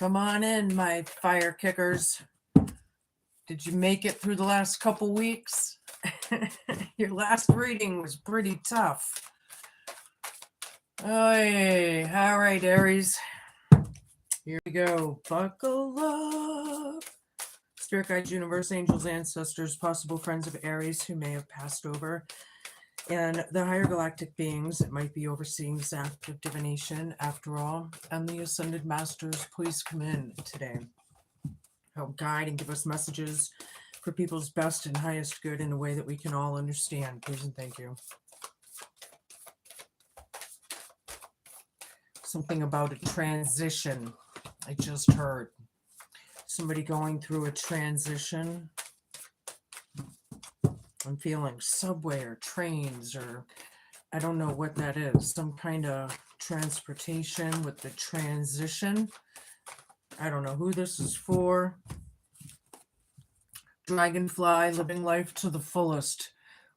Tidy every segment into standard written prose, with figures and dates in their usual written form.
Come on in, my fire kickers. Did you make it through the last couple weeks? Your last reading was pretty tough. Oy, all right, Aries. Here we go. Buckle up. Spirit guides, universe, angels, ancestors, possible friends of Aries who may have passed over, and the higher galactic beings that might be overseeing this act of divination after all, and the ascended masters, please come in today. Help guide and give us messages for people's best and highest good in a way that we can all understand. Please and thank you. Something about a transition. I just heard somebody going through a transition. I'm feeling subway or trains, or I don't know what that is. Some kind of transportation with the transition. I don't know who this is for. Dragonfly, living life to the fullest.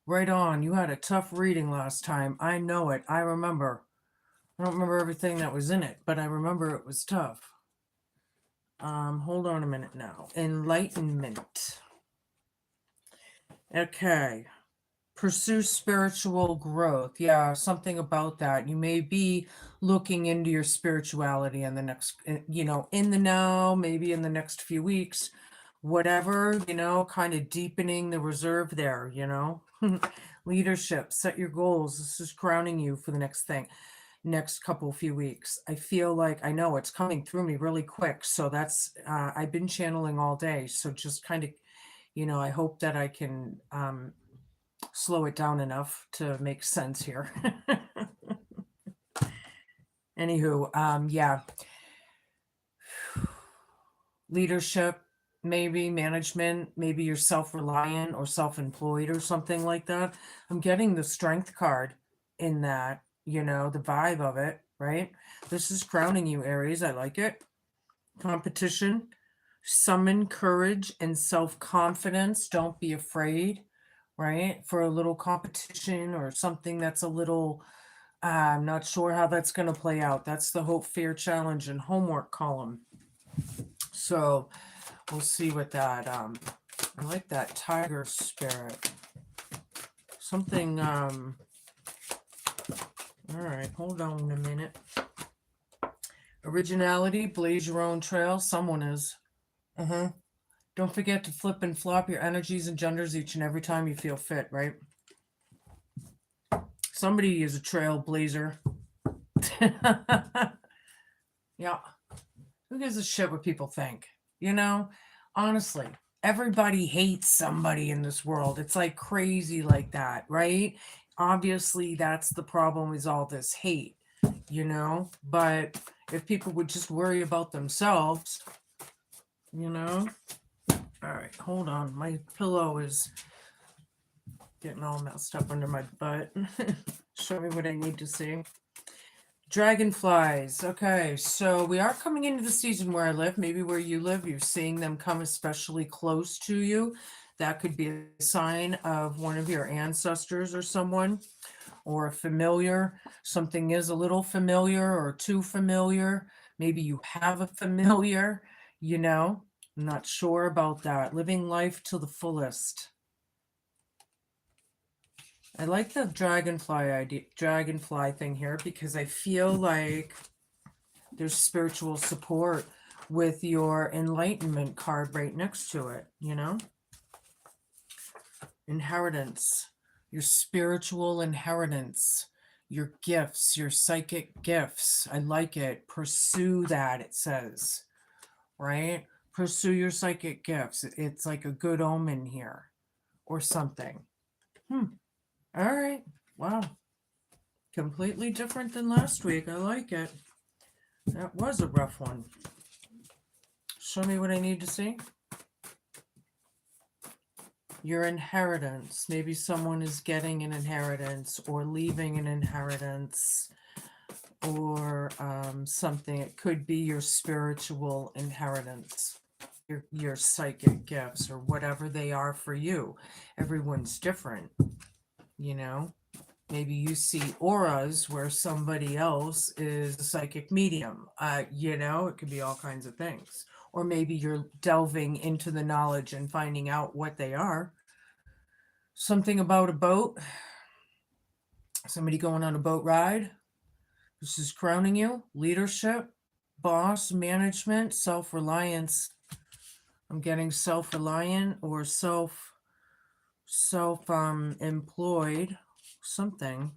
Right on. You had a tough reading last time. I know it. I remember. I don't remember everything that was in it, but I remember it was tough. Hold on a minute now. Enlightenment. Okay. Pursue spiritual growth. Yeah, something about that. You may be looking into your spirituality in the next, in the now, maybe in the next few weeks, whatever, kind of deepening the reserve there, Leadership, set your goals. This is crowning you for the next few weeks. I feel like I know it's coming through me really quick. So that's, I've been channeling all day. So just kind of, I hope that I can, slow it down enough to make sense here. Anywho, yeah. Leadership, maybe management, maybe you're self-reliant or self-employed or something like that. I'm getting the strength card in that, the vibe of it, right? This is crowning you, Aries. I like it. Competition, summon courage and self-confidence. Don't be afraid, right? For a little competition or something that's a little, I'm not sure how that's going to play out. That's the hope, fear, challenge, and homework column. So we'll see what that, I like that tiger spirit. Something, all right, hold on a minute. Originality, blaze your own trail. Someone is. Don't forget to flip and flop your energies and genders each and every time you feel fit, right? Somebody is a trailblazer. Yeah. Who gives a shit what people think? Honestly, everybody hates somebody in this world. It's like crazy like that, right? Obviously, that's the problem, is all this hate, but if people would just worry about themselves, all right, hold on. My pillow is getting all messed up under my butt. Show me what I need to see. Dragonflies. Okay, so we are coming into the season where I live. Maybe where you live, you're seeing them come especially close to you. That could be a sign of one of your ancestors or someone, or a familiar. Something is a little familiar or too familiar. Maybe you have a familiar, I'm not sure about that. Living life to the fullest. I like the dragonfly thing here, because I feel like there's spiritual support with your enlightenment card right next to it, Inheritance, your spiritual inheritance, your gifts, your psychic gifts. I like it. Pursue that, it says, right? Pursue your psychic gifts. It's like a good omen here or something. All right. Wow. Completely different than last week. I like it. That was a rough one. Show me what I need to see. Your inheritance. Maybe someone is getting an inheritance or leaving an inheritance or something. It could be your spiritual inheritance, your psychic gifts, or whatever they are for you. Everyone's different, Maybe you see auras where somebody else is a psychic medium. It could be all kinds of things. Or maybe you're delving into the knowledge and finding out what they are. Something about a boat, somebody going on a boat ride. This is crowning you. Leadership, boss, management, self-reliance. I'm getting self-reliant or self employed, something.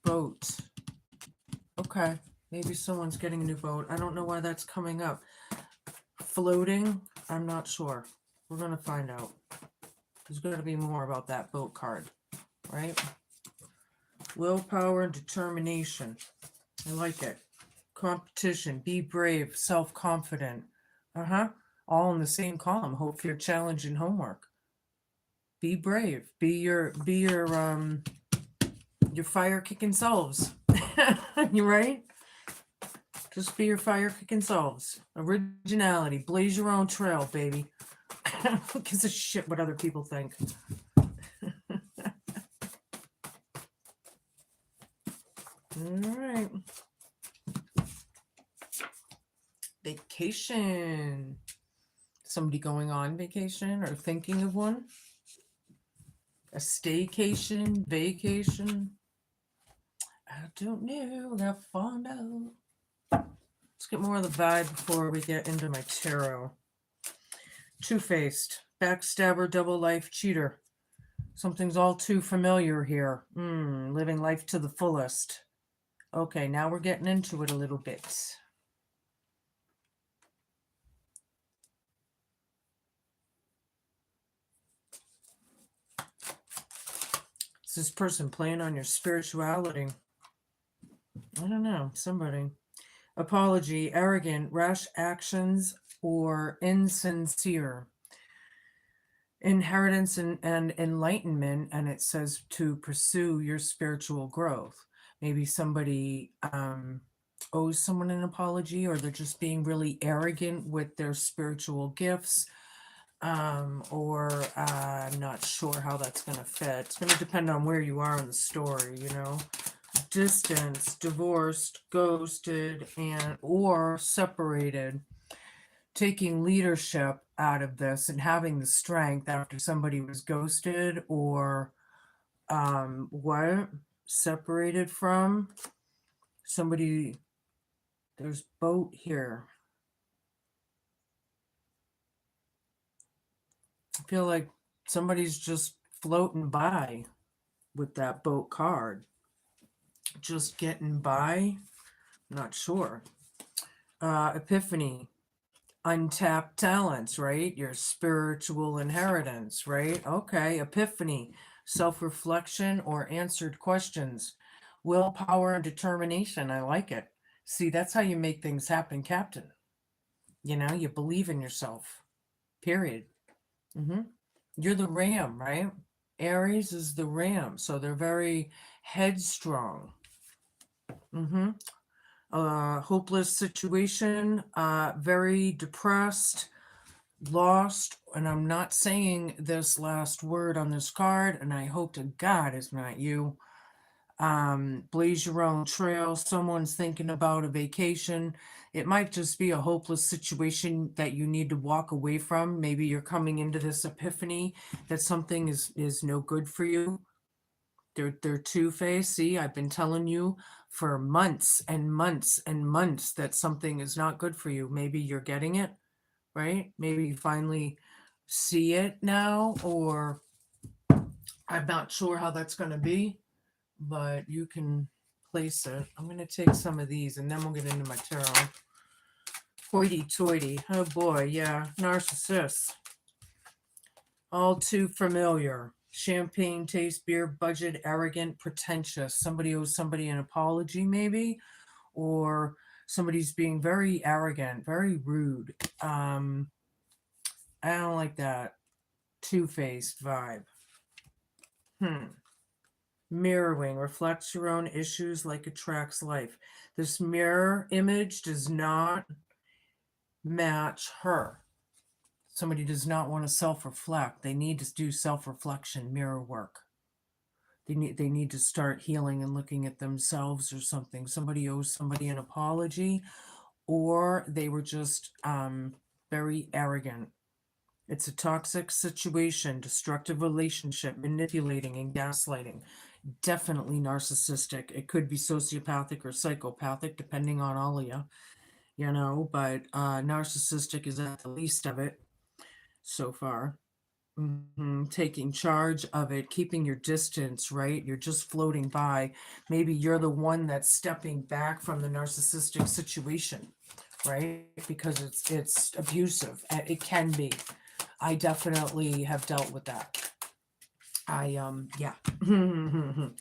Boat. Okay, maybe someone's getting a new boat. I don't know why that's coming up. Floating, I'm not sure. We're gonna find out. There's gonna be more about that boat card, right? Willpower and determination. I like it. Competition, be brave, self-confident. All in the same column. Hope, fear, challenge, and homework. Be brave. Be your fire kicking selves. You right? Just be your fire kicking selves. Originality. Blaze your own trail, baby. Who gives a shit what other people think? All right. Vacation. Somebody going on vacation or thinking of one? A staycation, vacation? I don't know. I gotta find out. Let's get more of the vibe before we get into my tarot. Two-faced, backstabber, double life, cheater. Something's all too familiar here. Living life to the fullest. Okay, now we're getting into it a little bit. Is this person playing on your spirituality? I don't know. Somebody. Apology, arrogant, rash actions, or insincere. Inheritance and enlightenment, and it says to pursue your spiritual growth. Maybe somebody owes someone an apology, or they're just being really arrogant with their spiritual gifts. Or I'm not sure how that's going to fit. It's going to depend on where you are in the story, Distance, divorced, ghosted, and or separated. Taking leadership out of this and having the strength after somebody was ghosted or separated from somebody. There's boat here. I feel like somebody's just floating by with that boat card. Just getting by. Not sure. Epiphany. Untapped talents, right? Your spiritual inheritance, right? Okay, epiphany, self-reflection or answered questions, willpower and determination. I like it. See, that's how you make things happen, Captain. You believe in yourself, period. You're the ram, right? Aries is the ram, so they're very headstrong. Hopeless situation, very depressed, lost, and I'm not saying this last word on this card, and I hope to God it's not you. Blaze your own trail. Someone's thinking about a vacation. It might just be a hopeless situation that you need to walk away from. Maybe you're coming into this epiphany that something is no good for you. They're two-faced. See, I've been telling you for months and months and months that something is not good for you. Maybe you're getting it, right? Maybe you finally see it now, or I'm not sure how that's going to be, but you can place it. I'm going to take some of these and then we'll get into my tarot. Hoity-toity. Oh boy, yeah. Narcissists. All too familiar. Champagne taste, beer budget, arrogant, pretentious. Somebody owes somebody an apology, maybe, or somebody's being very arrogant, very rude. I don't like that two-faced vibe. Mirroring reflects your own issues like attracts life. This mirror image does not match her. Somebody does not want to self-reflect. They need to do self-reflection, mirror work. They need to start healing and looking at themselves or something. Somebody owes somebody an apology, or they were just very arrogant. It's a toxic situation, destructive relationship, manipulating and gaslighting. Definitely narcissistic. It could be sociopathic or psychopathic, depending on all of you, but narcissistic is at the least of it so far. Taking charge of it, keeping your distance, right? You're just floating by. Maybe you're the one that's stepping back from the narcissistic situation, right? Because it's abusive. It can be. I definitely have dealt with that. Yeah. I'm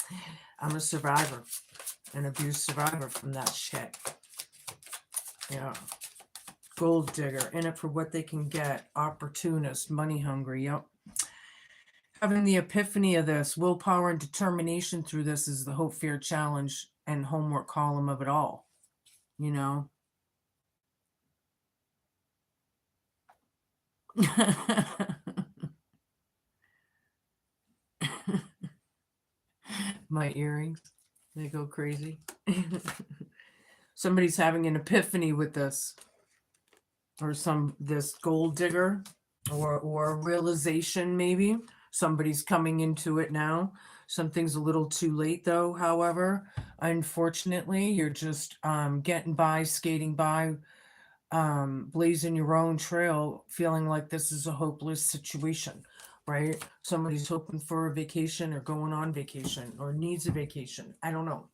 a survivor, an abuse survivor from that shit. Yeah. Gold digger, in it for what they can get, opportunist, money hungry. Yep. Having the epiphany of this, willpower and determination through this is the hope, fear, challenge, and homework column of it all. You know? My earrings, they go crazy. Somebody's having an epiphany with this, or this gold digger, or realization, maybe. Somebody's coming into it now. Something's a little too late, though, however. Unfortunately, you're just getting by, skating by, blazing your own trail, feeling like this is a hopeless situation, right? Somebody's hoping for a vacation or going on vacation or needs a vacation. I don't know.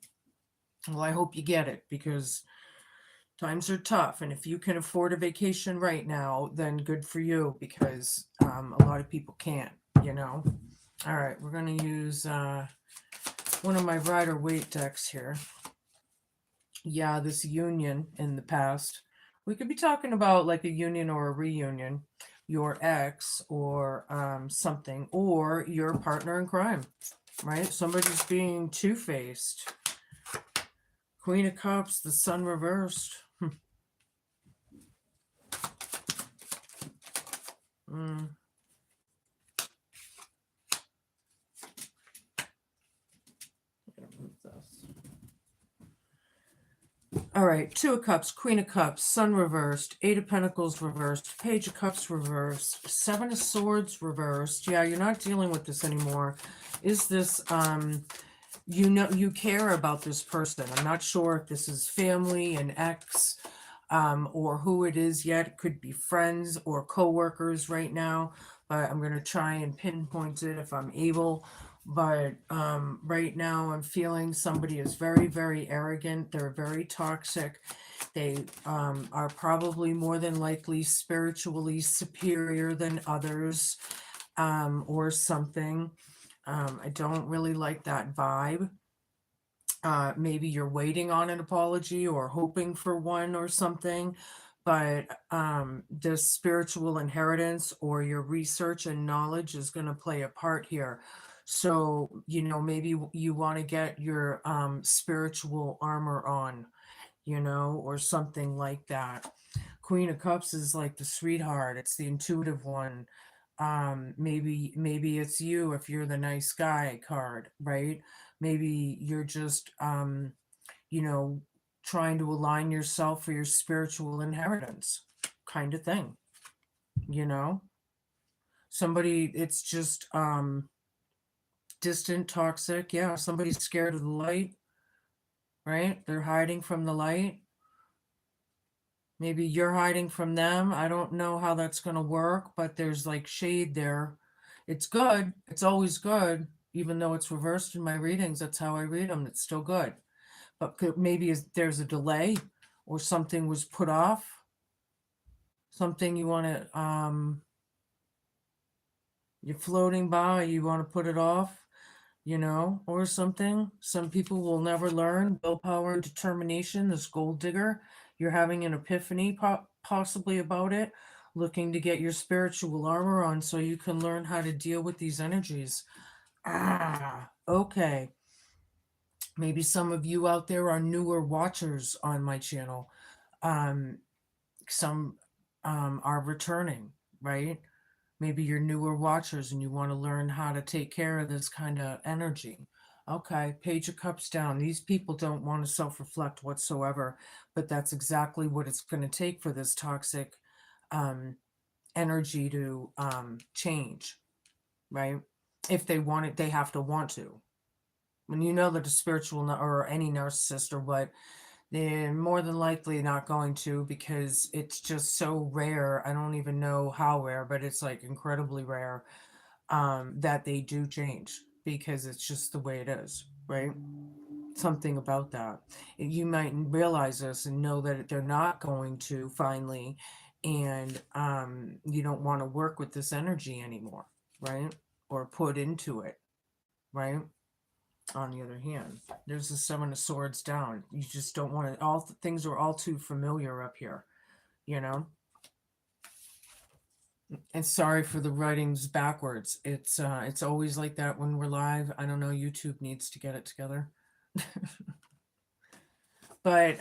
Well, I hope you get it, because times are tough. And if you can afford a vacation right now, then good for you, because a lot of people can't, you know? All right, we're going to use one of my Rider-Waite decks here. Yeah, this union in the past. We could be talking about like a union or a reunion, your ex or something, or your partner in crime, right? Somebody's being two-faced. Queen of Cups, the Sun reversed. All right, Two of Cups, Queen of Cups, Sun reversed, Eight of Pentacles reversed, Page of Cups reversed, Seven of Swords reversed. Yeah, you're not dealing with this anymore. Is this, you care about this person. I'm not sure if this is family, an ex, or who it is yet. It could be friends or coworkers right now, but I'm going to try and pinpoint it if I'm able. But right now I'm feeling somebody is very, very arrogant. They're very toxic. They are probably more than likely spiritually superior than others, or something. I don't really like that vibe. Maybe you're waiting on an apology or hoping for one or something, but the spiritual inheritance or your research and knowledge is going to play a part here. So, maybe you want to get your spiritual armor on, or something like that. Queen of Cups is like the sweetheart, it's the intuitive one. Maybe it's you if you're the nice guy card, right? Maybe you're just you know trying to align yourself for your spiritual inheritance, kind of thing. you know Somebody, it's just distant, toxic. Yeah, somebody's scared of the light, right? They're hiding from the light. Maybe you're hiding from them. I don't know how that's going to work, but there's like shade there. It's good. It's always good. Even though it's reversed in my readings, that's how I read them. It's still good. But maybe there's a delay, or something was put off. Something you want to, you're floating by, you want to put it off, or something. Some people will never learn willpower and determination. This gold digger, you're having an epiphany possibly about it, looking to get your spiritual armor on so you can learn how to deal with these energies. Okay. Maybe some of you out there are newer watchers on my channel. Some are returning, right? Maybe you're newer watchers and you want to learn how to take care of this kind of energy. Okay, Page of Cups down. These people don't want to self-reflect whatsoever, but that's exactly what it's going to take for this toxic um, energy to change, right? If they want it, they have to want to. When you know that a spiritual or any narcissist or what, they're more than likely not going to, because it's just so rare. I don't even know how rare, but it's like incredibly rare that they do change, because it's just the way it is, right? Something about that. You might realize this and know that they're not going to finally, and you don't want to work with this energy anymore, right? Or put into it, right? On the other hand, there's the Seven of Swords down. You just don't want to, all things are all too familiar up here, you know? And sorry for the writings backwards. It's always like that when we're live. I don't know, YouTube needs to get it together. But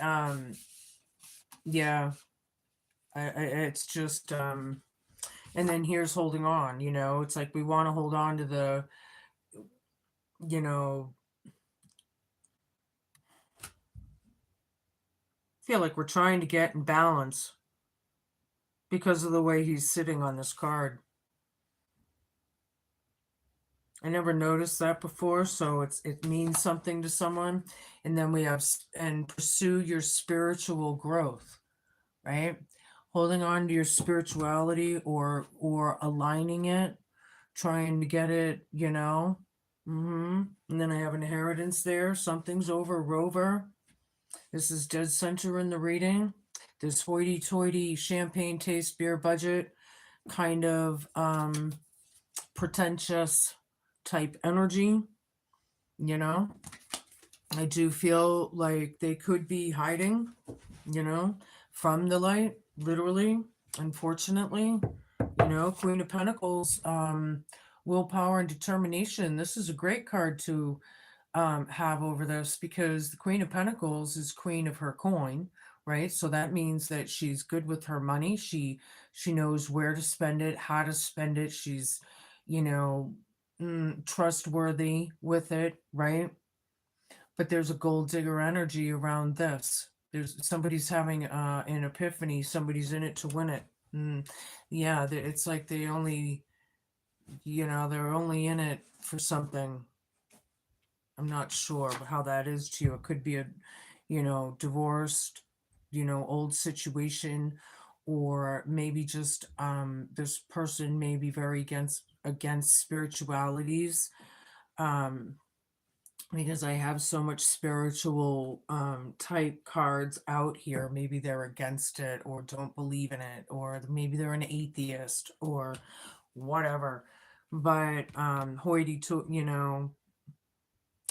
yeah, it's just and then here's holding on, you know. It's like we want to hold on to the, you know, feel like we're trying to get in balance because of the way he's sitting on this card. I never noticed that before, so it means something to someone. And then we have and pursue your spiritual growth, right? Holding on to your spirituality, or aligning it, trying to get it, you know. And then I have inheritance there. Something's over rover. This is dead center in the reading. This hoity-toity champagne taste beer budget kind of pretentious type energy, you know. I do feel like they could be hiding, you know, from the light, literally, unfortunately. You know, Queen of Pentacles, willpower and determination. This is a great card to have over this, because the Queen of Pentacles is queen of her coin, right? So that means that she's good with her money. She knows where to spend it, how to spend it. She's, you know, trustworthy with it, right? But there's a gold digger energy around this. There's somebody's having an epiphany. Somebody's in it to win it. Yeah, it's like they only, you know, they're only in it for something. I'm not sure how that is to you. It could be a, you know, divorced, you know, old situation, or maybe just this person may be very against spiritualities. Um, because I have so much spiritual type cards out here. Maybe they're against it, or don't believe in it, or maybe they're an atheist, or whatever. But hoity to, you know,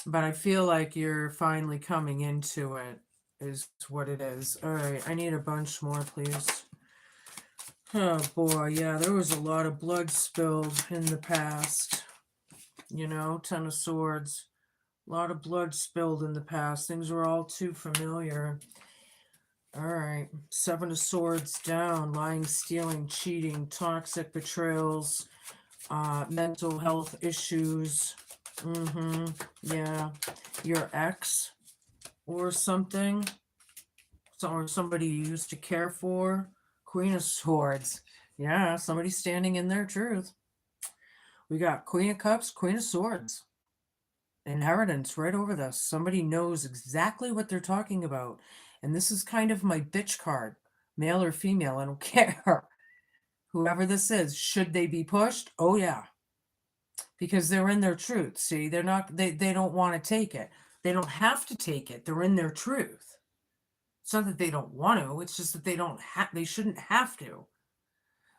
but I feel like you're finally coming into it, is what it is. All right, I need a bunch more, please. Oh boy, yeah, there was a lot of blood spilled in the past. You know, Ten of Swords. A lot of blood spilled in the past. Things were all too familiar. All right, Seven of Swords down. Lying, stealing, cheating, toxic betrayals, mental health issues. Yeah, your ex or something, or somebody you used to care for. Queen of Swords. Yeah, somebody standing in their truth. We got Queen of Cups, Queen of Swords. Inheritance right over this. Somebody knows exactly what they're talking about. And this is kind of my bitch card. Male or female, I don't care. Whoever this is, should they be pushed? Oh yeah. Because they're in their truth. See, they're not, they don't want to take it. They don't have to take it. They're in their truth. It's not that they don't want to, it's just that they shouldn't have to.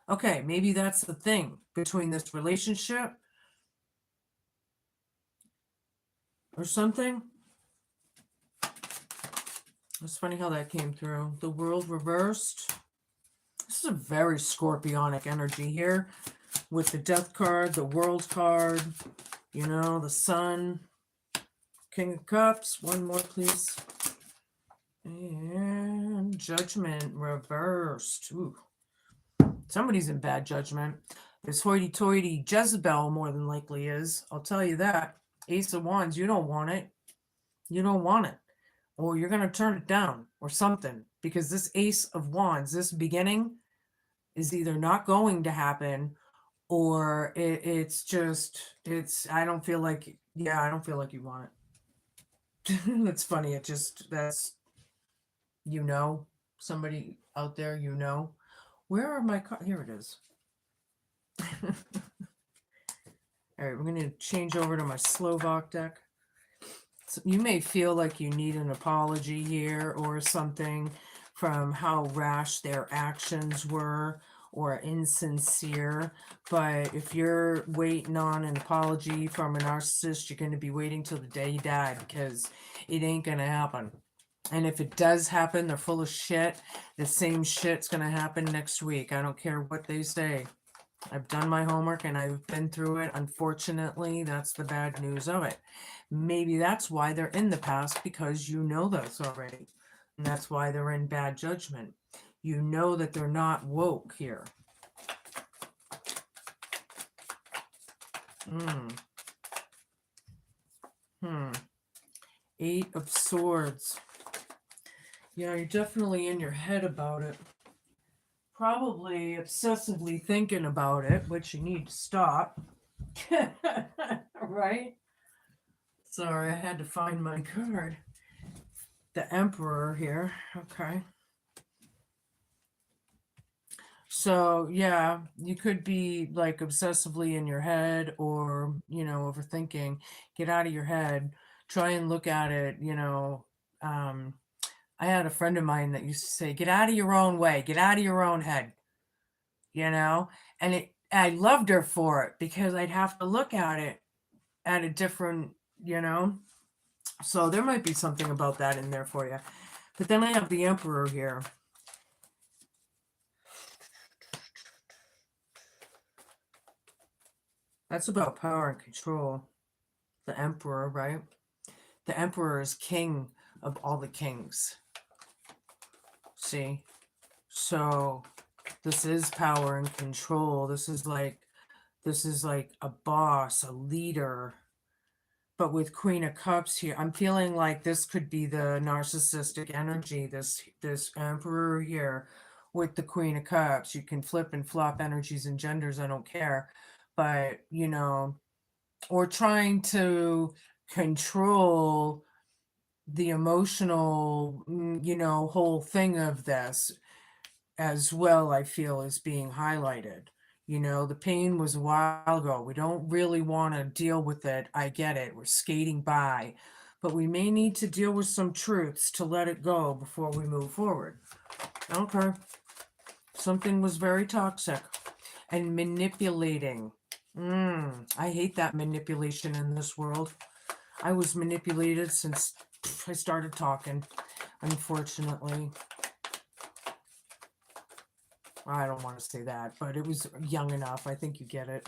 Okay, maybe that's the thing between this relationship or something. It's funny how that came through. The World reversed. This is a very scorpionic energy here with the Death card, the World card, you know, the Sun, King of Cups. One more, please. And Judgment reversed. Ooh. Somebody's in bad judgment. This hoity-toity Jezebel more than likely is. I'll tell you that. Ace of Wands, you don't want it. You don't want it. Or you're going to turn it down or something. Because this Ace of Wands, this beginning, is either not going to happen, or it's just, I don't feel like, yeah, I don't feel like you want it. That's funny. It just, that's, somebody out there, Where are my cards? Here it is. All right, we're going to change over to my Slovak deck. So you may feel like you need an apology here or something from how rash their actions were or insincere. But if you're waiting on an apology from a narcissist, you're going to be waiting till the day you die, because it ain't going to happen. And if it does happen, they're full of shit. The same shit's going to happen next week. I don't care what they say. I've done my homework and I've been through it. Unfortunately, that's the bad news of it. Maybe that's why they're in the past, because you know this already. And that's why they're in bad judgment. You know that they're not woke here. Eight of Swords. Yeah, you're definitely in your head about it. Probably obsessively thinking about it, which you need to stop. Right? Sorry, I had to find my card. The Emperor here. Okay. So, yeah, you could be like obsessively in your head, or, overthinking. Get out of your head. Try and look at it, I had a friend of mine that used to say, get out of your own way, get out of your own head, and I loved her for it, because I'd have to look at it at a different, so there might be something about that in there for you. But then I have the Emperor here. That's about power and control. The Emperor, right? The Emperor is king of all the kings. See? So this is power and control. This is like a boss, a leader. But with Queen of Cups here, I'm feeling like this could be the narcissistic energy, this Emperor here with the Queen of Cups. You can flip and flop energies and genders, I don't care. But, or trying to control the emotional, whole thing of this as well, I feel is being highlighted. The pain was a while ago. We don't really want to deal with it. I get it. We're skating by. But we may need to deal with some truths to let it go before we move forward. Okay. Something was very toxic and manipulating. I hate that manipulation in this world. I was manipulated since I started talking, unfortunately. I don't want to say that, but it was young enough. I think you get it.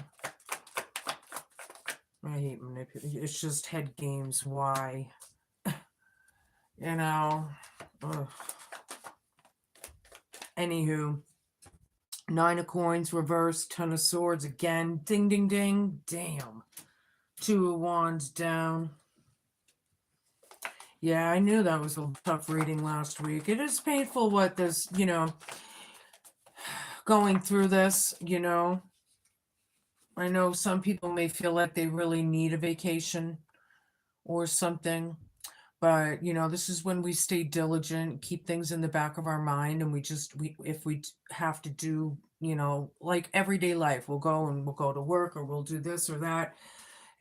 I hate manipulation. It's just head games. Why? Ugh. Anywho, 9 of Coins reversed, 10 of Swords again. Ding, ding, ding. Damn. 2 of Wands down. Yeah, I knew that was a tough reading last week. It is painful what this, going through this, I know some people may feel like they really need a vacation or something, but this is when we stay diligent, keep things in the back of our mind, and if we have to do, like everyday life, we'll go to work, or we'll do this or that.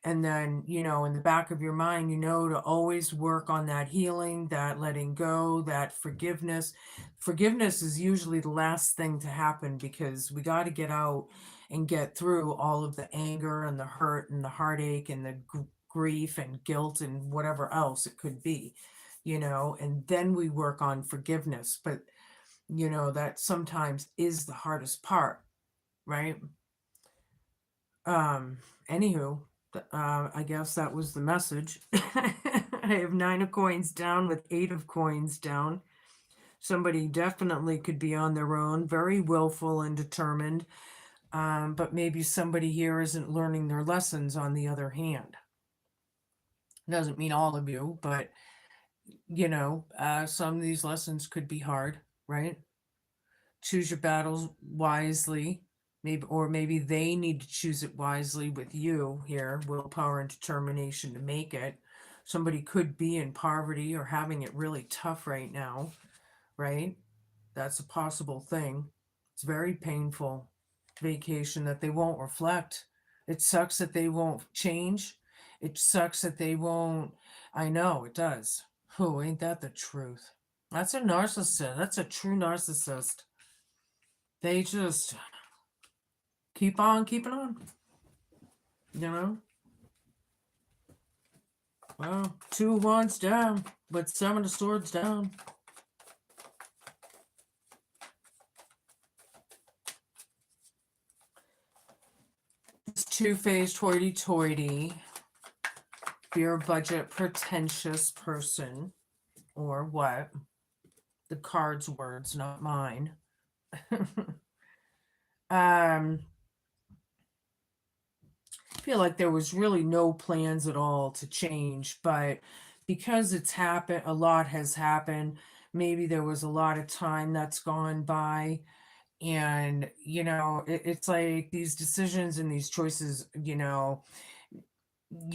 And then, in the back of your mind, to always work on that healing, that letting go, that forgiveness. Forgiveness is usually the last thing to happen, because we got to get out and get through all of the anger and the hurt and the heartache and the grief and guilt and whatever else it could be, and then we work on forgiveness. But, that sometimes is the hardest part, right? Anywho, I guess that was the message. I have 9 of Coins down with 8 of Coins down. Somebody definitely could be on their own, very willful and determined, but maybe somebody here isn't learning their lessons on the other hand. Doesn't mean all of you, but some of these lessons could be hard, right? Choose your battles wisely. Maybe they need to choose it wisely with you here, willpower and determination to make it. Somebody could be in poverty or having it really tough right now, right? That's a possible thing. It's very painful vacation that they won't reflect. It sucks that they won't change. It sucks that they won't. I know it does. Who ain't that the truth? That's a narcissist. That's a true narcissist. They just keep on keeping on. You know? Well, 2 of Wands down, but 7 of Swords down. This two-faced hoity-toity, beer budget pretentious person, or what? The card's words, not mine. I feel like there was really no plans at all to change, but because it's happened, a lot has happened. Maybe there was a lot of time that's gone by, and it's like these decisions and these choices, you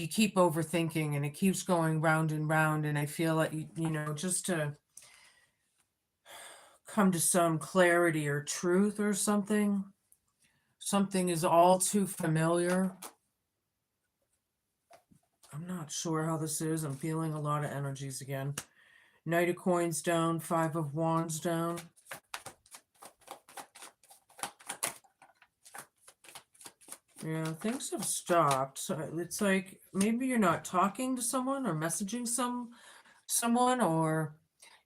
keep overthinking and it keeps going round and round, and I feel like just to come to some clarity or truth or something is all too familiar. I'm not sure how this is. I'm feeling a lot of energies again. Knight of Coins down, 5 of Wands down. Yeah, things have stopped. So it's like maybe you're not talking to someone or messaging someone, or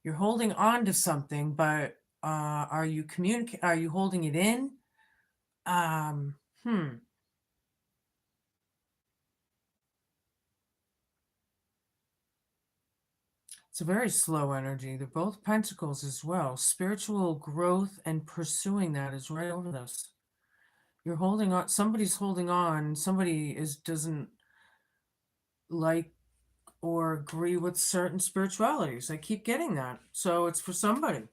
you're holding on to something, but are you holding it in? It's a very slow energy. They're both pentacles as well. Spiritual growth and pursuing that is right over this. You're holding on. Somebody's holding on. Somebody doesn't like or agree with certain spiritualities. I keep getting that. So it's for somebody.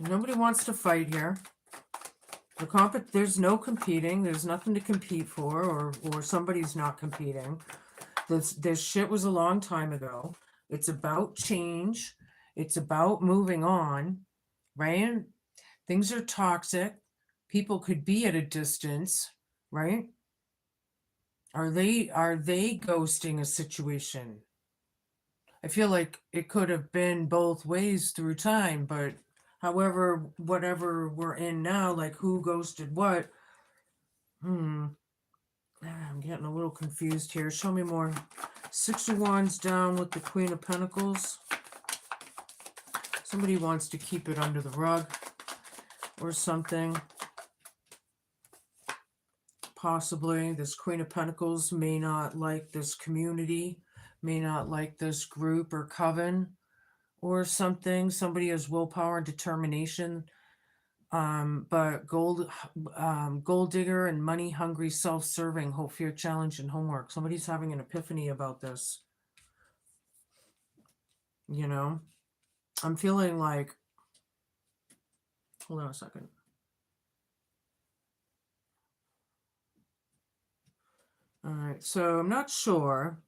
Nobody wants to fight here. There's no competing. There's nothing to compete for, or somebody's not competing. This shit was a long time ago. It's about change. It's about moving on, right? Things are toxic. People could be at a distance, right? Are they ghosting a situation? I feel like it could have been both ways through time, but however, whatever we're in now, like who ghosted what? I'm getting a little confused here. Show me more. 6 of Wands down with the Queen of Pentacles. Somebody wants to keep it under the rug or something. Possibly this Queen of Pentacles may not like this community, may not like this group or coven or something. Somebody has willpower and determination. But gold digger and money hungry, self-serving, hope, fear, challenge, and homework. Somebody's having an epiphany about this. I'm feeling like, hold on a second. All right, so I'm not sure.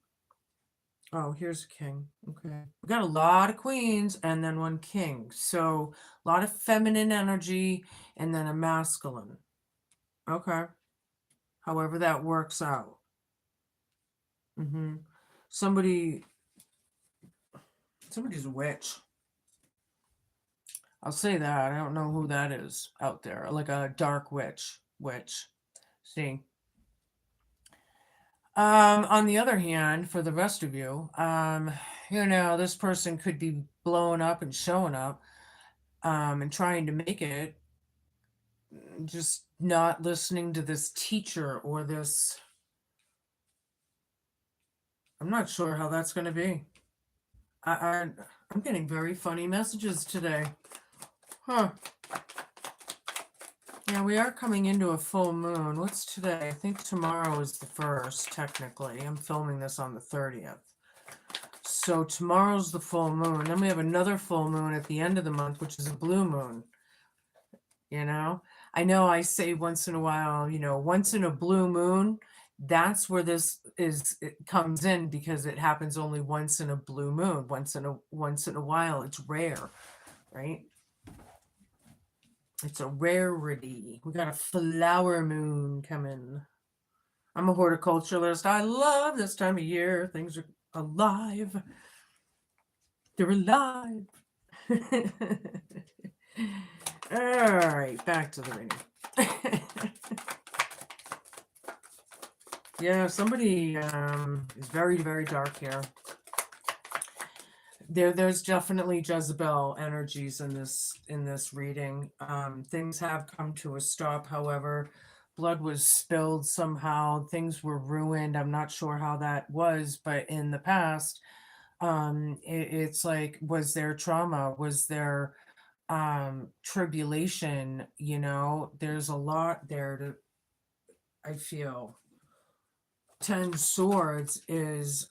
Oh, here's a king. Okay. We got a lot of queens and then 1 king. So a lot of feminine energy and then a masculine. Okay. However that works out. Somebody's a witch. I'll say that. I don't know who that is out there. Like a dark witch. See. On the other hand, for the rest of you, this person could be blowing up and showing up, and trying to make it, just not listening to this teacher or this. I'm not sure how that's going to be. I'm getting very funny messages today. Huh. Yeah, we are coming into a full moon. What's today? I think tomorrow is the 1st, technically. I'm filming this on the 30th. So tomorrow's the full moon. Then we have another full moon at the end of the month, which is a blue moon. You know, I know I say once in a while, once in a blue moon, that's where it comes in, because it happens only once in a blue moon, once in a while. It's rare, right? It's a rarity. We got a flower moon coming. I'm a horticulturalist. I love this time of year. Things are alive. They're alive. All right, back to the reading. Yeah, somebody is very, very dark here. There's definitely Jezebel energies in this reading. Things have come to a stop, however. Blood was spilled somehow. Things were ruined. I'm not sure how that was, but in the past, it's like, was there trauma? Was there tribulation? There's a lot there to, I feel. 10 swords is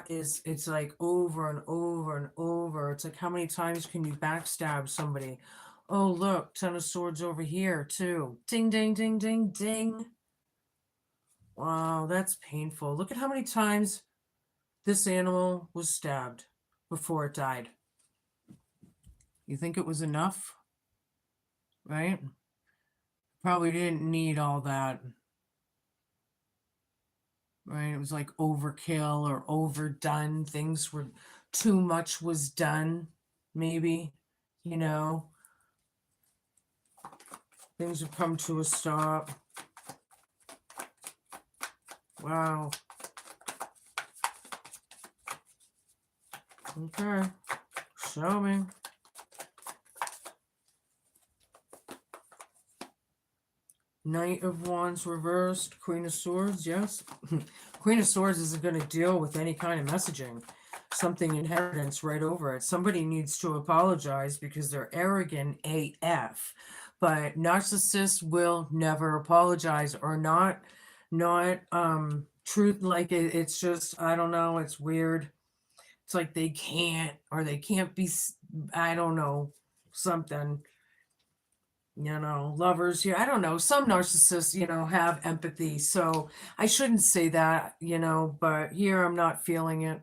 it's like over and over and over. It's like, how many times can you backstab somebody? Oh, look, 10 of swords over here too. Ding, ding, ding, ding, ding. Wow, that's painful. Look at how many times this animal was stabbed before it died. You think it was enough? Right? Probably didn't need all that. Right? It was like overkill or overdone. Things were too much was done, maybe, you know. Things have come to a stop. Wow. Okay. Show me. Knight of Wands reversed. Queen of Swords, yes. Queen of Swords isn't going to deal with any kind of messaging. Something inheritance right over it. Somebody needs to apologize because they're arrogant AF. But narcissists will never apologize, or not truth. Like it's just, I don't know, it's weird. It's like they can't, or they can't be, I don't know, something. Lovers here, I don't know, some narcissists have empathy, so I shouldn't say that, but here I'm not feeling it.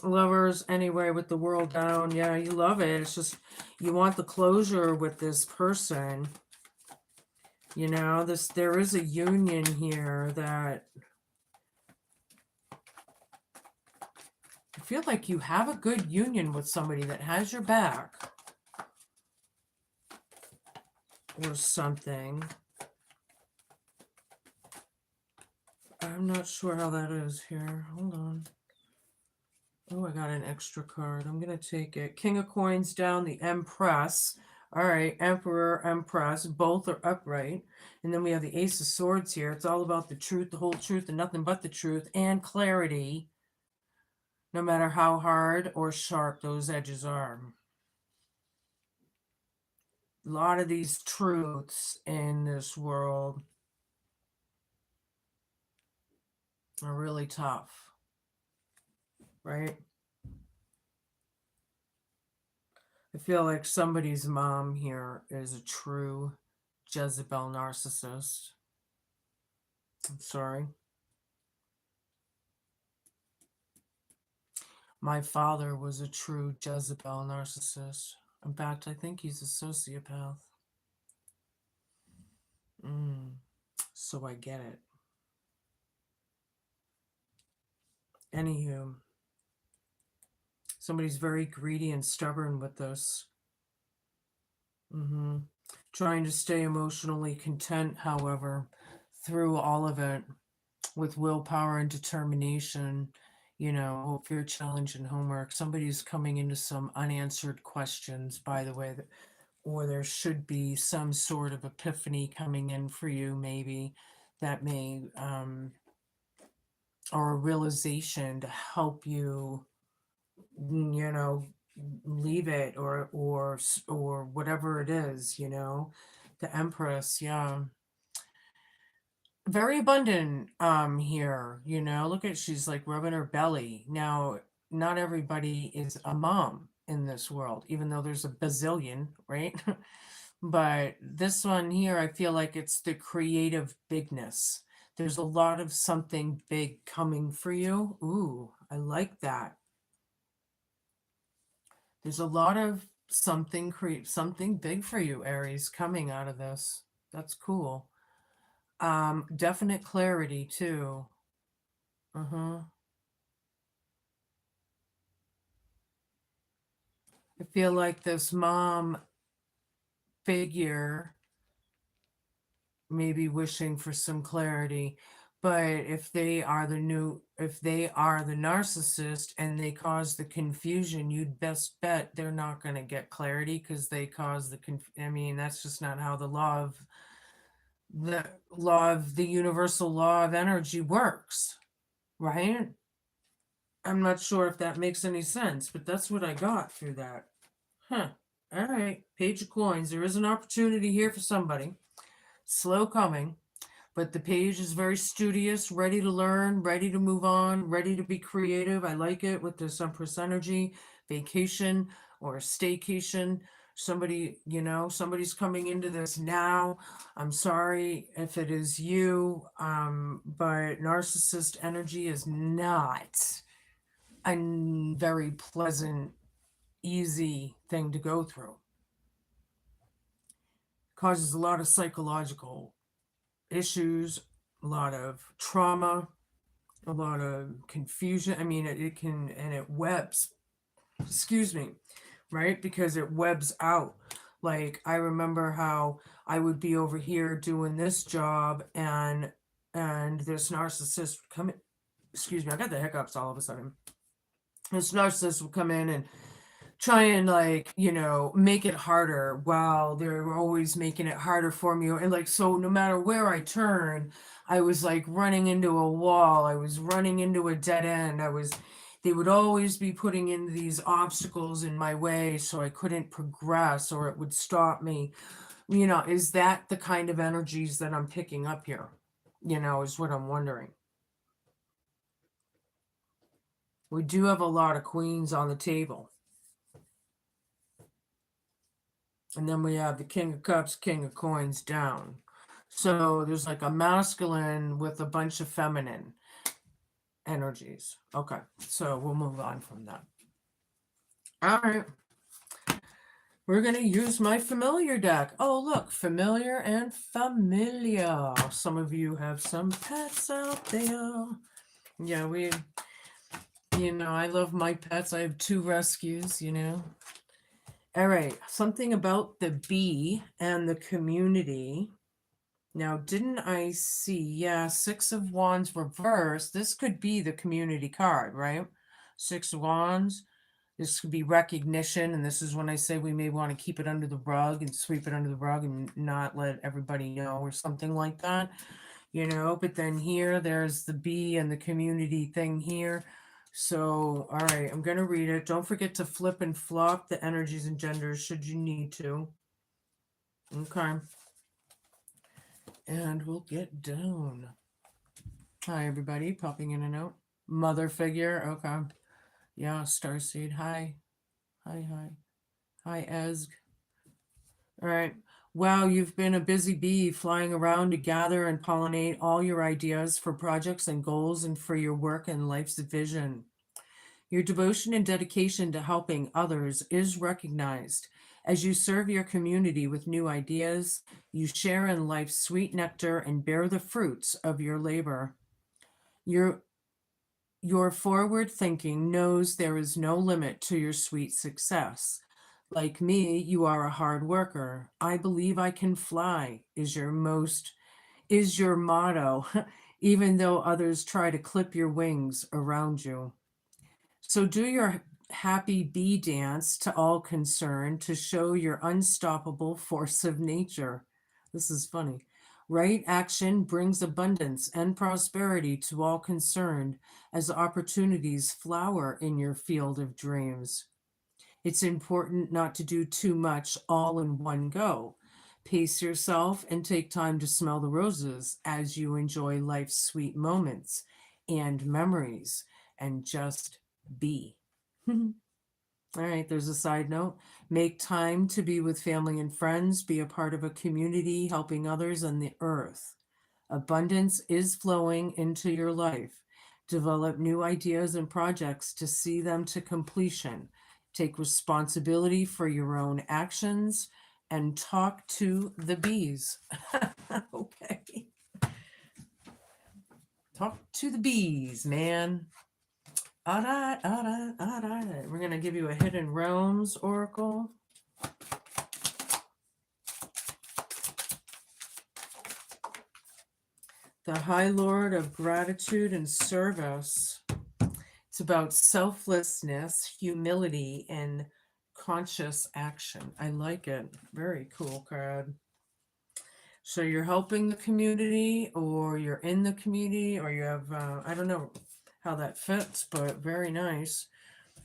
Lovers anyway, with the world down, yeah, you love it. It's just you want the closure with this person. There is a union here that I feel like you have a good union with somebody that has your back or something. I'm not sure how that is here. Hold on. Oh, I got an extra card. I'm going to take it. King of Coins down, the Empress. All right, Emperor, Empress, both are upright. And then we have the Ace of Swords here. It's all about the truth, the whole truth, and nothing but the truth, and clarity, no matter how hard or sharp those edges are. A lot of these truths in this world are really tough, right? I feel like somebody's mom here is a true Jezebel narcissist. I'm sorry. My father was a true Jezebel narcissist. In fact, I think he's a sociopath. So I get it. Anywho, somebody's very greedy and stubborn with this. Trying to stay emotionally content, however, through all of it, with willpower and determination, hope, fear, challenge, and homework. Somebody's coming into some unanswered questions, by the way, or there should be some sort of epiphany coming in for you, maybe, that may, or a realization to help you, leave it, or whatever it is, you know. The Empress, yeah. Very abundant here, you know. Look at, she's like rubbing her belly. Now, not everybody is a mom in this world, even though there's a bazillion, right? But this one here, I feel like it's the creative bigness. There's a lot of something big coming for you. Ooh, I like that. There's a lot of something big for you, Aries, coming out of this. That's cool. Definite clarity too. Uh-huh. I feel like this mom figure may be wishing for some clarity, but if they are the narcissist and they cause the confusion, you'd best bet they're not going to get clarity because they cause I mean, that's just not how the universal law of energy works, right? I'm not sure if that makes any sense, but that's what I got through that. Huh. All right. Page of coins. There is an opportunity here for somebody. Slow coming, but the page is very studious, ready to learn, ready to move on, ready to be creative. I like it with this Empress energy, vacation or staycation. Somebody, you know, somebody's coming into this now. I'm sorry if it is you, but narcissist energy is not a very pleasant, easy thing to go through. Causes a lot of psychological issues, a lot of trauma, a lot of confusion. I mean, it can, and it webs, excuse me, right? Because it webs out. Like, I remember how I would be over here doing this job, and this narcissist would come in. Excuse me, I got the hiccups all of a sudden. This narcissist would come in and try and, like, you know, make it harder while they're always making it harder for me. And like, so no matter where I turn, I was like running into a wall, I was running into a dead end. They would always be putting in these obstacles in my way so I couldn't progress, or it would stop me. You know, is that the kind of energies that I'm picking up here? You know, is what I'm wondering. We do have a lot of queens on the table. And then we have the King of Cups, King of Coins down. So there's like a masculine with a bunch of feminine energies. Okay, so we'll move on from that. All right. We're going to use my familiar deck. Oh, look, familiar and familiar. Some of you have some pets out there. Yeah, you know, I love my pets. I have 2 rescues, you know. All right, something about the bee and the community. Now, didn't I see? Yeah, 6 of Wands reversed. This could be the community card, right? 6 of Wands. This could be recognition. And this is when I say we may want to keep it under the rug and sweep it under the rug and not let everybody know, or something like that, you know. But then here, there's the bee and the community thing here. So, all right, I'm going to read it. Don't forget to flip and flop the energies and genders should you need to. Okay. And we'll get down. Hi, everybody. Popping in and out. Mother figure. Okay. Yeah, Starseed. Hi. Hi, hi. Hi, Ezg. All right. Wow, you've been a busy bee flying around to gather and pollinate all your ideas for projects and goals and for your work and life's vision. Your devotion and dedication to helping others is recognized. As you serve your community with new ideas, you share in life's sweet nectar and bear the fruits of your labor. Your forward thinking knows there is no limit to your sweet success. Like me, you are a hard worker. I believe I can fly is your motto, even though others try to clip your wings around you. So do your happy bee dance to all concerned to show your unstoppable force of nature. This is funny. Right action brings abundance and prosperity to all concerned as opportunities flower in your field of dreams. It's important not to do too much all in one go. Pace yourself and take time to smell the roses as you enjoy life's sweet moments and memories and just be. All right, there's a side note. Make time to be with family and friends, be a part of a community helping others on the earth. Abundance is flowing into your life. Develop new ideas and projects to see them to completion. Take responsibility for your own actions and talk to the bees. Okay. Talk to the bees, man. All right, all right, all right. We're going to give you a Hidden Realms oracle. The High Lord of Gratitude and Service. It's about selflessness, humility, and conscious action. I like it. Very cool card. So you're helping the community, or you're in the community, or you have, I don't know how that fits, but very nice.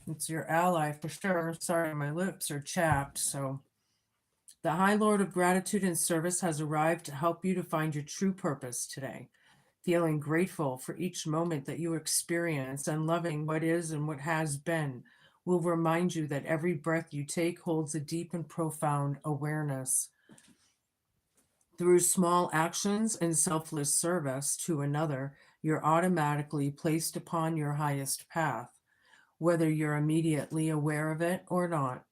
It's your ally for sure. Sorry, my lips are chapped. So the High Lord of Gratitude and Service has arrived to help you to find your true purpose today. Feeling grateful for each moment that you experience and loving what is and what has been will remind you that every breath you take holds a deep and profound awareness. Through small actions and selfless service to another, you're automatically placed upon your highest path, whether you're immediately aware of it or not.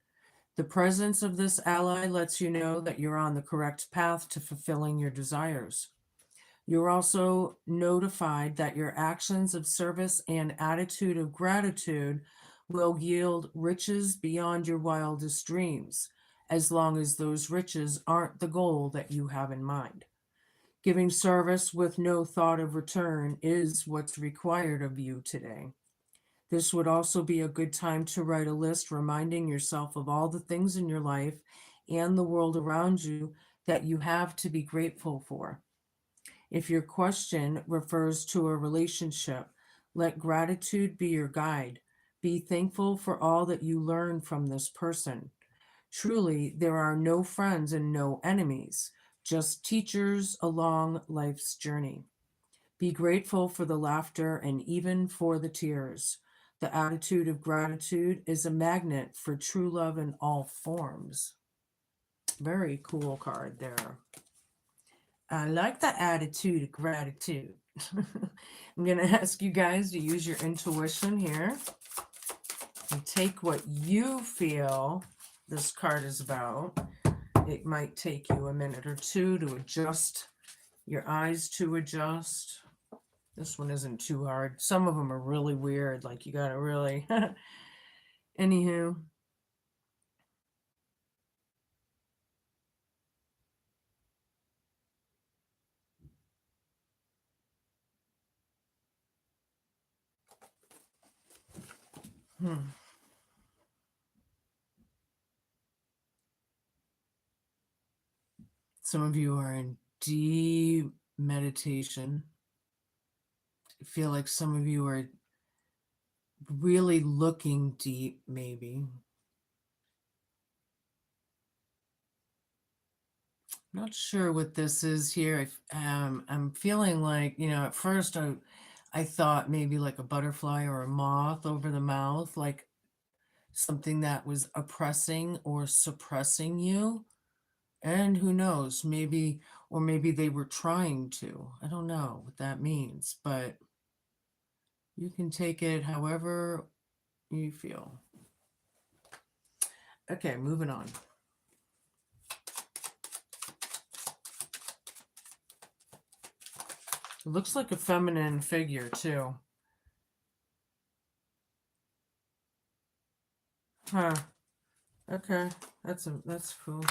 The presence of this ally lets you know that you're on the correct path to fulfilling your desires. You're also notified that your actions of service and attitude of gratitude will yield riches beyond your wildest dreams, as long as those riches aren't the goal that you have in mind. Giving service with no thought of return is what's required of you today. This would also be a good time to write a list reminding yourself of all the things in your life and the world around you that you have to be grateful for. If your question refers to a relationship, let gratitude be your guide. Be thankful for all that you learn from this person. Truly, there are no friends and no enemies, just teachers along life's journey. Be grateful for the laughter and even for the tears. The attitude of gratitude is a magnet for true love in all forms. Very cool card there. I like the attitude of gratitude. I'm going to ask you guys to use your intuition here and take what you feel this card is about. It might take you a minute or two to adjust your eyes to adjust. This one isn't too hard. Some of them are really weird, like you got to really. Anywho. Some of you are in deep meditation. I feel like some of you are really looking deep, maybe. Not sure what this is here. I'm feeling like, at first I thought maybe like a butterfly or a moth over the mouth, like something that was oppressing or suppressing you. And who knows, maybe, or maybe they were trying to. I don't know what that means, but you can take it however you feel. Okay, moving on. It looks like a feminine figure too. Huh. Okay, that's cool.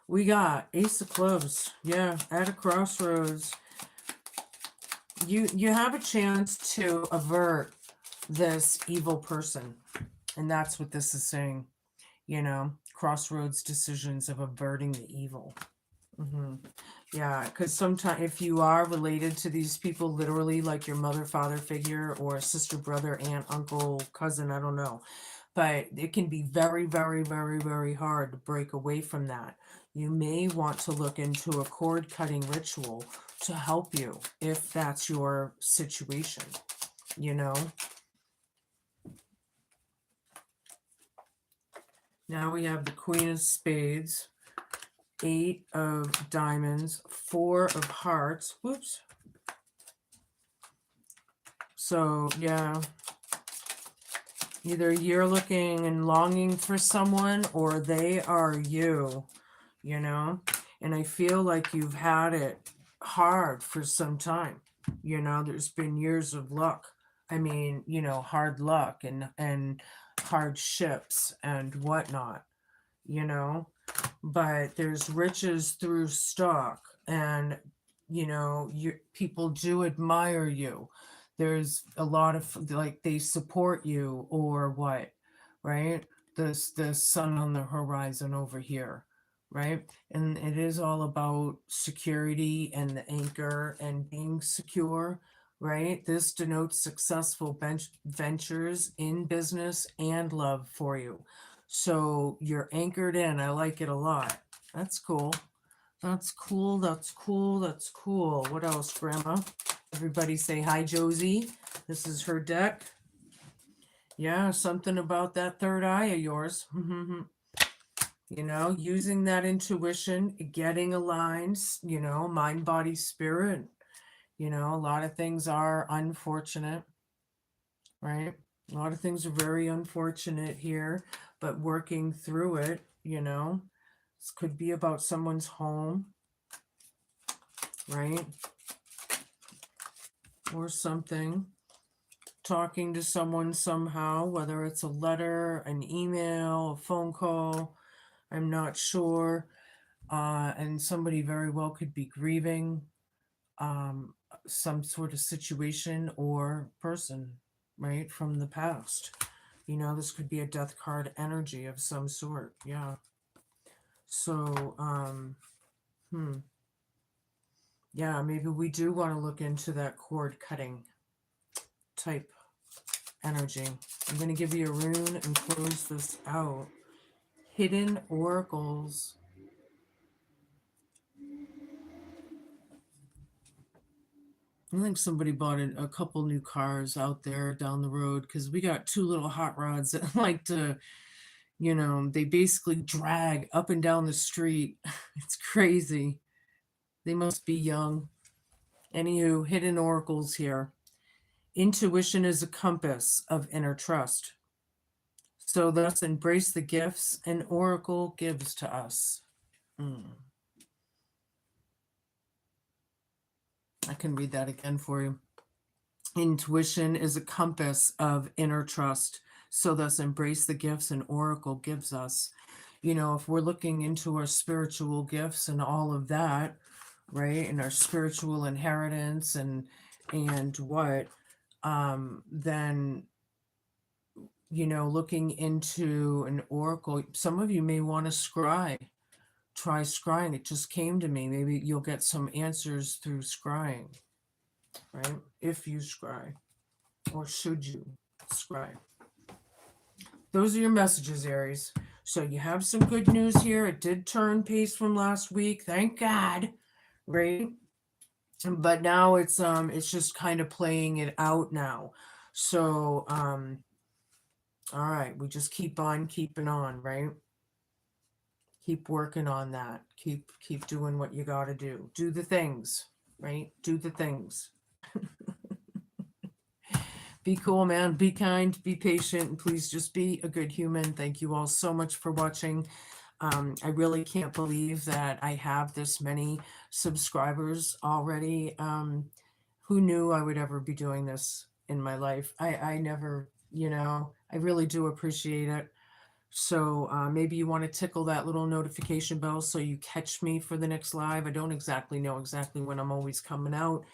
We got Ace of Clubs. Yeah, at a crossroads. You have a chance to avert this evil person. And that's what this is saying. Crossroads decisions of averting the evil. Yeah, because sometimes if you are related to these people, literally like your mother, father figure, or sister, brother, aunt, uncle, cousin, I don't know. but it can be very, very, very, very hard to break away from that. You may want to look into a cord cutting ritual to help you if that's your situation, you know. Now we have the Queen of Spades, 8 of Diamonds, 4 of Hearts. Whoops. So, yeah. Either you're looking and longing for someone or they are you, you know? And I feel like you've had it hard for some time. You know, there's been years of luck. I mean, you know, hard luck and hardships and whatnot, you know? But there's riches through stock, and you know, people do admire you. There's a lot of, like, they support you or what, right? The sun on the horizon over here, right? And it is all about security and the anchor and being secure, right? This denotes successful ventures in business and love for you. So you're anchored in. I like it a lot. That's cool. That's cool. That's cool. That's cool. What else, Grandma? Everybody say hi, Josie. This is her deck. Yeah, something about that third eye of yours. You know, using that intuition, getting aligned, you know, mind, body, spirit. You know, a lot of things are unfortunate, right? A lot of things are very unfortunate here, but working through it, you know, this could be about someone's home, right? Or something. Talking to someone somehow, whether it's a letter, an email, a phone call, I'm not sure. And somebody very well could be grieving some sort of situation or person, right, from the past. You know, this could be a death card energy of some sort. Yeah. So, yeah, maybe we do want to look into that cord cutting type energy. I'm going to give you a rune and close this out. Hidden oracles. I think somebody bought a couple new cars out there down the road because we got 2 little hot rods that like to, you know, they basically drag up and down the street. It's crazy. They must be young. Anywho, hidden oracles here. Intuition is a compass of inner trust. So thus embrace the gifts an oracle gives to us. I can read that again for you. Intuition is a compass of inner trust. So thus embrace the gifts an oracle gives us. You know, if we're looking into our spiritual gifts and all of that, right, and our spiritual inheritance and what, then, you know, looking into an oracle, some of you may want to scry. Try scrying. It just came to me. Maybe you'll get some answers through scrying, right? If you scry, or should you scry? Those are your messages, Aries. So you have some good news here. It did turn pace from last week, thank God, right? But now it's just kind of playing it out now. So all right, we just keep on keeping on, right? Keep working on that. Keep doing what you got to do. Do the things, right? Do the things. Be cool, man. Be kind, be patient, and please just be a good human. Thank you all so much for watching. I really can't believe that I have this many subscribers already. Who knew I would ever be doing this in my life? I never, you know, I really do appreciate it. So maybe you want to tickle that little notification bell so you catch me for the next live. I don't exactly know exactly when I'm always coming out.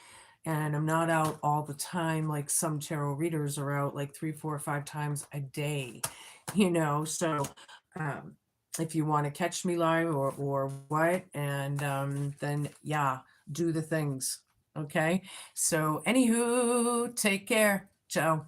And I'm not out all the time like some tarot readers are out like 3, 4, 5 times a day, you know. So if you want to catch me live or what, and then yeah, do the things. Okay. So anywho, take care. Ciao.